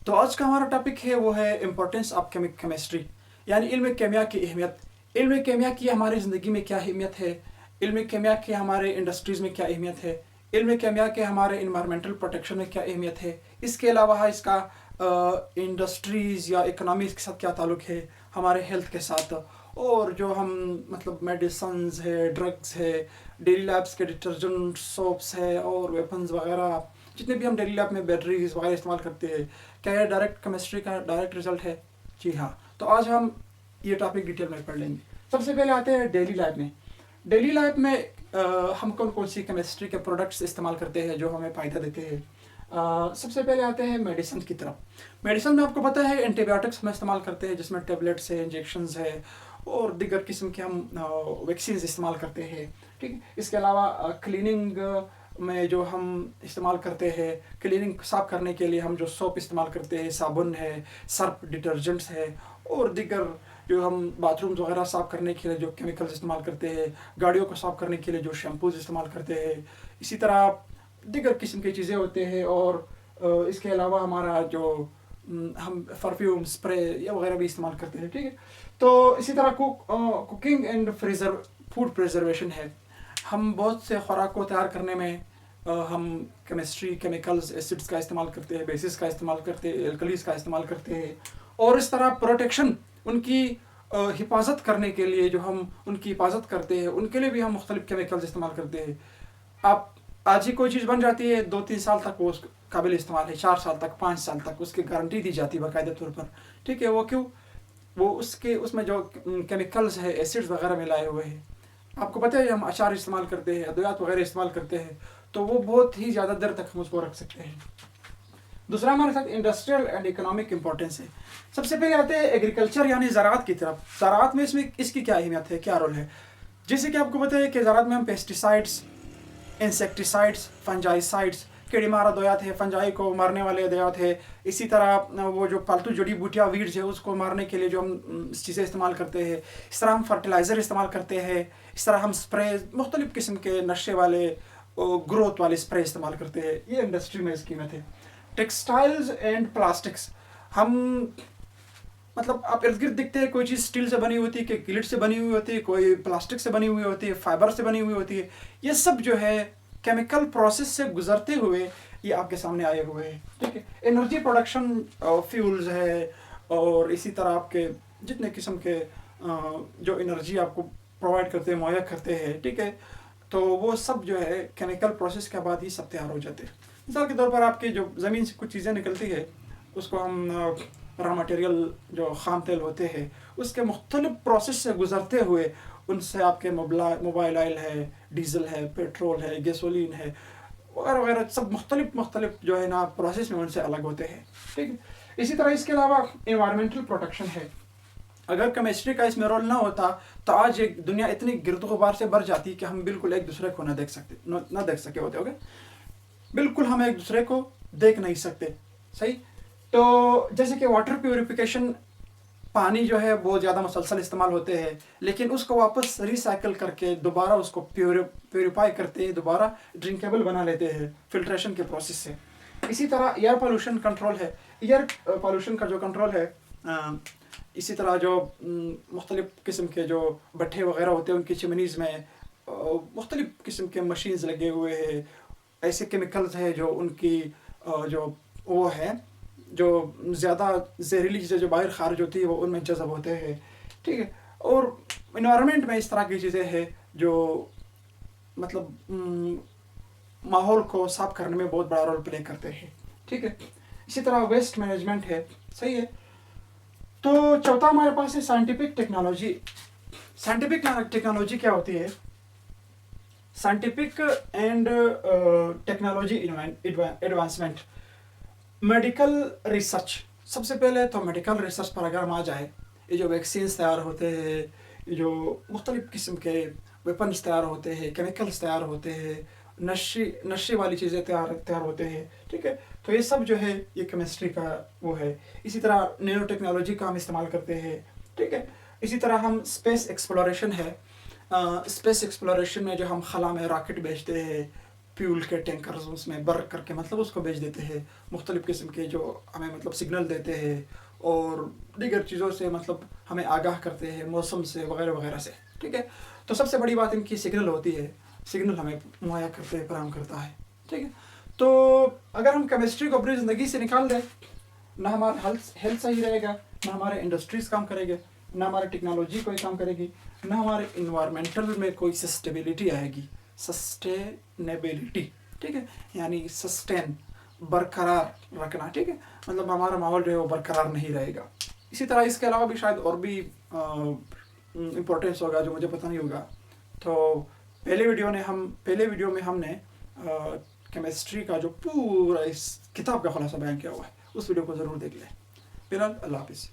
तो आज का हमारा टॉपिक है वो है इम्पोर्टेंस ऑफ केमिस्ट्री, यानी इल्म केमिया की अहमियत। इल्म केमिया की हमारी ज़िंदगी में क्या अहमियत है, इल्म केमिया की हमारे इंडस्ट्रीज़ में क्या अहमियत है, इल्म केमिया के हमारे इन्वायरमेंटल प्रोटेक्शन में क्या अहमियत है, इसके अलावा इसका इंडस्ट्रीज़ या इकनॉमी के साथ क्या ताल्लुक़ है, हमारे हेल्थ के साथ, और जो हम मतलब मेडिसन्स है, ड्रग्स है, डेली लाइफ्स के डिटर्जेंट सोप्स है और वेपन्स वगैरह, जितने भी हम डेली लाइफ में बैटरीज वगैरह इस्तेमाल करते हैं, क्या ये डायरेक्ट केमिस्ट्री का डायरेक्ट रिजल्ट है? जी हाँ। तो आज हम ये टॉपिक डिटेल में पढ़ लेंगे। सबसे पहले आते हैं डेली लाइफ में। डेली लाइफ में हम कौन कौन सी केमिस्ट्री के प्रोडक्ट्स इस्तेमाल करते हैं जो हमें फ़ायदा देते हैं। सबसे पहले आते हैं मेडिसिन की तरफ। मेडिसिन में आपको पता है एंटीबायोटिक्स हम इस्तेमाल करते हैं, जिसमें टेबलेट्स है, इंजेक्शंस है और दीगर किस्म के हम वैक्सीन इस्तेमाल करते हैं। ठीक है। इसके अलावा क्लीनिंग में जो हम इस्तेमाल करते हैं, क्लीनिंग साफ़ करने के लिए हम जो सोप इस्तेमाल करते हैं, साबुन है, सर्फ, डिटर्जेंट्स है और दीगर जो हम बाथरूम्स वगैरह साफ़ करने के लिए जो केमिकल्स इस्तेमाल करते हैं, गाड़ियों को साफ़ करने के लिए जो शैम्पूज इस्तेमाल करते हैं, इसी तरह दीगर किस्म की चीज़ें होते हैं। और इसके अलावा हमारा जो हम परफ्यूम, स्प्रे या वगैरह भी इस्तेमाल करते हैं। ठीक है। तो इसी तरह कुकिंग एंड फूड प्रिजर्वेशन है। हम बहुत से खुराक को तैयार करने में हम केमिस्ट्री, केमिकल्स, एसिड्स का इस्तेमाल करते हैं, बेसिस का इस्तेमाल करते हैं, एल्कलीज का इस्तेमाल करते हैं। और इस तरह प्रोटेक्शन, उनकी हिफाजत करने के लिए जो हम उनकी हिफाजत करते हैं, उनके लिए भी हम मुख्तलिफ केमिकल्स इस्तेमाल करते हैं। आप आज ही कोई चीज़ बन जाती है, 2-3 साल तक वो काबिल इस्तेमाल है, 4 साल तक, 5 साल तक उसकी गारंटी दी जाती है बाकायदा तौर पर। ठीक है। वो क्यों? वो उसमें जो केमिकल्स है, एसिड्स वगैरह मिलाए हुए हैं। आपको पता है हम अचार इस्तेमाल करते हैं, अद्वियात वगैरह इस्तेमाल करते हैं, तो वो बहुत ही ज़्यादा देर तक हम उसको रख सकते हैं। दूसरा हमारे साथ इंडस्ट्रियल एंड इकोनॉमिक इंपॉर्टेंस है। सबसे पहले आते हैं एग्रीकल्चर यानी ज़राअत की तरफ। ज़राअत में इसकी क्या अहमियत है, क्या रोल है? जैसे कि आपको पता है कि ज़राअत में हम पेस्टिसाइड्स, इंसेक्टिसाइड्स, फंजाइसाइड्स, कीड़े मार अद्वियात है, फंजाई को मारने वाले अद्वियात है। इसी तरह वो जो पालतू जड़ी बूटियाँ, वीड्स है, उसको मारने के लिए जो हम चीज़ें इस्तेमाल करते हैं। इस तरह हम फर्टिलाइज़र इस्तेमाल करते हैं। इस तरह हम स्प्रे, मुख्तलिफ़ किस्म के नशे वाले, ग्रोथ वाले स्प्रे इस्तेमाल करते हैं। ये इंडस्ट्री में इसकी कीमत है। टेक्सटाइल्स एंड प्लास्टिक्स, हम मतलब आप इर्द गिर्द दिखते हैं, कोई चीज़ स्टील से बनी होती है, कोई गिलिट से बनी हुई होती है, कोई प्लास्टिक से बनी हुई होती है, फाइबर से बनी हुई होती है। ये सब जो है केमिकल प्रोसेस से गुजरते हुए ये आपके सामने आए हुए हैं। ठीक है। एनर्जी प्रोडक्शन, फ्यूल्स है और इसी तरह आपके जितने किस्म के जो एनर्जी आपको प्रोवाइड करते हैं, मुहैया करते हैं। ठीक है। तो वो सब जो है केमिकल प्रोसेस के बाद ही सब तैयार हो जाते हैं। मिसाल के तौर पर आपकी जो ज़मीन से कुछ चीज़ें निकलती है, उसको हम रॉ मटेरियल जो ख़ाम तेल होते हैं, उसके मुख्तलिफ प्रोसेस से गुजरते हुए उनसे आपके मोबाइल ऑयल है, डीजल है, पेट्रोल है, गैसोलीन है वगैरह वगैरह, सब मुख्तलिफ जो है ना प्रोसेस में उनसे अलग होते हैं। ठीक है। इसी तरह इसके अलावा इन्वायरमेंटल प्रोटेक्शन है। अगर केमिस्ट्री का इसमें रोल ना होता तो आज एक दुनिया इतनी गिरद गुबार से भर जाती कि हम बिल्कुल एक दूसरे को ना देख सके होते। ओके, बिल्कुल हम एक दूसरे को देख नहीं सकते। सही। तो जैसे कि वाटर प्यूरिफिकेशन, पानी जो है बहुत ज़्यादा मुसलसल इस्तेमाल होते हैं, लेकिन उसको वापस रिसाइकल करके दोबारा उसको प्यूरिफाई करते हैं, दोबारा ड्रिंकेबल बना लेते हैं फिल्ट्रेशन के प्रोसेस से। इसी तरह एयर पोल्यूशन कंट्रोल है। एयर पोल्यूशन का जो कंट्रोल है, इसी तरह जो मुख्तलिफ़ किस्म के जो भट्ठे वगैरह होते हैं, उनकी चिमनीज़ में मुख्तलिफ़ किस्म के मशीन्स लगे हुए हैं। ऐसे केमिकल्स हैं जो उनकी जो वो है, जो ज़्यादा जहरीली चीज़ें जो बाहर खारिज होती है वो उनमें जज़ब होते हैं। ठीक है। और इन्वायरमेंट में इस तरह की चीज़ें हैं जो मतलब माहौल को साफ़ करने में बहुत बड़ा रोल प्ले करते हैं। ठीक है। इसी तरह वेस्ट मैनेजमेंट है। सही है। तो चौथा हमारे पास है साइंटिफिक टेक्नोलॉजी। साइंटिफिक टेक्नोलॉजी क्या होती है? Scientific and technology advancement, medical research. सबसे पहले तो मेडिकल रिसर्च पर अगर हम आ जाए, ये जो वैक्सीन्स तैयार होते हैं, ये जो मुख्तलिफ़ किस्म के वेपन्स तैयार होते हैं, केमिकल्स तैयार होते हैं, नशे वाली चीज़ें तैयार होते हैं। ठीक है। तो ये सब जो है ये केमिस्ट्री का वो है। इसी तरह नैनो टेक्नोलॉजी का हम इस्तेमाल करते हैं। ठीक है। इसी तरह हम स्पेस एक्सप्लोरेशन है। स्पेस एक्सप्लोरेशन में जो हम खला में रॉकेट भेजते हैं, फ्यूल के टैंकर्स उसमें भर करके मतलब उसको भेज देते हैं, मुख्तलिफ़ किस्म के जो हमें मतलब सिग्नल देते हैं और दीगर चीज़ों से मतलब हमें आगाह करते हैं, मौसम से वगैरह वगैरह से, ठीक है। तो सबसे बड़ी बात इनकी सिग्नल होती है, सिग्नल हमें मुहैया करते हैं, फराहम करता है, ठीक है। तो अगर हम केमिस्ट्री को अपनी ज़िंदगी से निकाल दें, ना हमारा हेल्थ सही रहेगा, ना हमारे इंडस्ट्रीज़ काम करेंगे, ना हमारी टेक्नोलॉजी कोई काम करेगी, ना हमारे इन्वायरमेंटल में कोई सस्टेबिलिटी आएगी, सस्टेनेबिलिटी, ठीक है, यानी सस्टेन बरकरार रखना, ठीक है, मतलब हमारा माहौल जो है वो बरकरार नहीं रहेगा। इसी तरह इसके अलावा भी शायद और भी इम्पोर्टेंस होगा जो मुझे पता नहीं होगा। तो पहले वीडियो में हमने केमिस्ट्री का जो पूरा इस किताब का खुलासा बयान किया हुआ है, उस वीडियो को ज़रूर देख लें। फिलहाल अल्लाह हाफिज़।